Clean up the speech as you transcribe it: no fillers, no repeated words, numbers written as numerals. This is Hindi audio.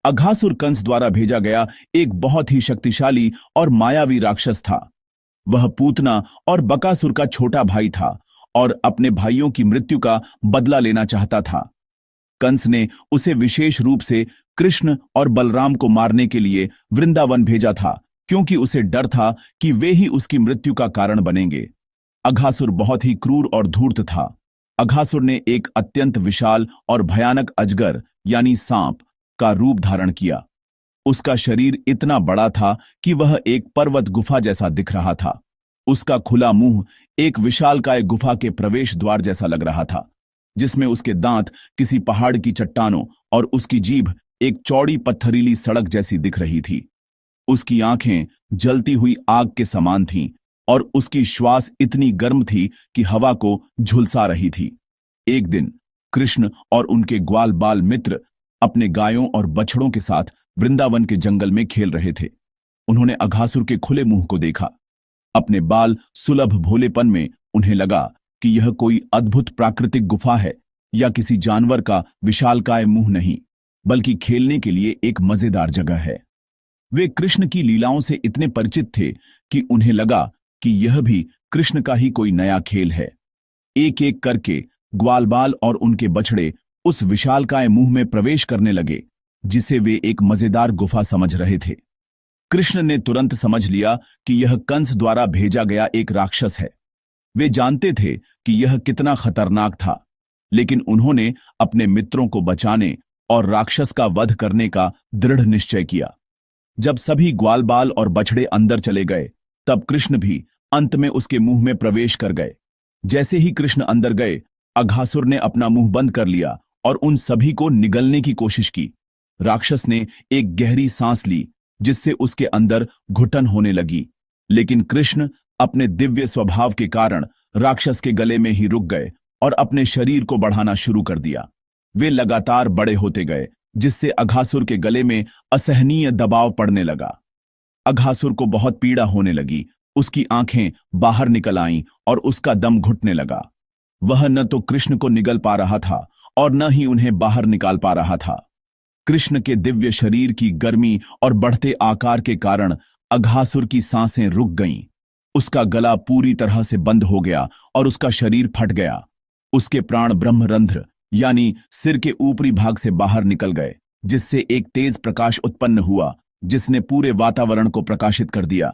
अघासुर कंस द्वारा भेजा गया एक बहुत ही शक्तिशाली और मायावी राक्षस था। वह पूतना और बकासुर का छोटा भाई था और अपने भाइयों की मृत्यु का बदला लेना चाहता था। कंस ने उसे विशेष रूप से कृष्ण और बलराम को मारने के लिए वृंदावन भेजा था, क्योंकि उसे डर था कि वे ही उसकी मृत्यु का कारण बनेंगे। अघासुर बहुत ही क्रूर और धूर्त था। अघासुर ने एक अत्यंत विशाल और भयानक अजगर यानी सांप का रूप धारण किया। उसका शरीर इतना बड़ा था कि वह एक पर्वत गुफा जैसा दिख रहा था। उसका खुला मुंह एक विशालकाय गुफा के प्रवेश द्वार जैसा लग रहा था, जिसमें उसके दांत किसी पहाड़ की चट्टानों और उसकी जीभ एक चौड़ी पत्थरीली सड़क जैसी दिख रही थी। उसकी आंखें जलती हुई आग के समान थीं और उसकी श्वास इतनी गर्म थी कि हवा को झुलसा रही थी। एक दिन कृष्ण और उनके ग्वाल बाल मित्र अपने गायों और बछड़ों के साथ वृंदावन के जंगल में खेल रहे थे। उन्होंने अघासुर के खुले मुंह को देखा। अपने बाल सुलभ भोलेपन में उन्हें लगा कि यह कोई अद्भुत प्राकृतिक गुफा है या किसी जानवर का विशालकाय मुंह नहीं, बल्कि खेलने के लिए एक मजेदार जगह है। वे कृष्ण की लीलाओं से इतने परिचित थे कि उन्हें लगा कि यह भी कृष्ण का ही कोई नया खेल है। एक एक करके ग्वालबाल और उनके बछड़े उस विशालकाय मुंह में प्रवेश करने लगे, जिसे वे एक मजेदार गुफा समझ रहे थे। कृष्ण ने तुरंत समझ लिया कि यह कंस द्वारा भेजा गया एक राक्षस है। वे जानते थे कि यह कितना खतरनाक था, लेकिन उन्होंने अपने मित्रों को बचाने और राक्षस का वध करने का दृढ़ निश्चय किया। जब सभी ग्वालबाल और बछड़े अंदर चले गए, तब कृष्ण भी अंत में उसके मुंह में प्रवेश कर गए। जैसे ही कृष्ण अंदर गए, अघासुर ने अपना मुंह बंद कर लिया और उन सभी को निगलने की कोशिश की। राक्षस ने एक गहरी सांस ली, जिससे उसके अंदर घुटन होने लगी, लेकिन कृष्ण अपने दिव्य स्वभाव के कारण राक्षस के गले में ही रुक गए और अपने शरीर को बढ़ाना शुरू कर दिया। वे लगातार बड़े होते गए, जिससे अघासुर के गले में असहनीय दबाव पड़ने लगा। अघासुर को बहुत पीड़ा होने लगी। उसकी आंखें बाहर निकल आईं और उसका दम घुटने लगा। वह न तो कृष्ण को निगल पा रहा था और न ही उन्हें बाहर निकाल पा रहा था। कृष्ण के दिव्य शरीर की गर्मी और बढ़ते आकार के कारण अघासुर की सांसें रुक गईं। उसका गला पूरी तरह से बंद हो गया और उसका शरीर फट गया। उसके प्राण ब्रह्मरंध्र यानी सिर के ऊपरी भाग से बाहर निकल गए, जिससे एक तेज प्रकाश उत्पन्न हुआ, जिसने पूरे वातावरण को प्रकाशित कर दिया।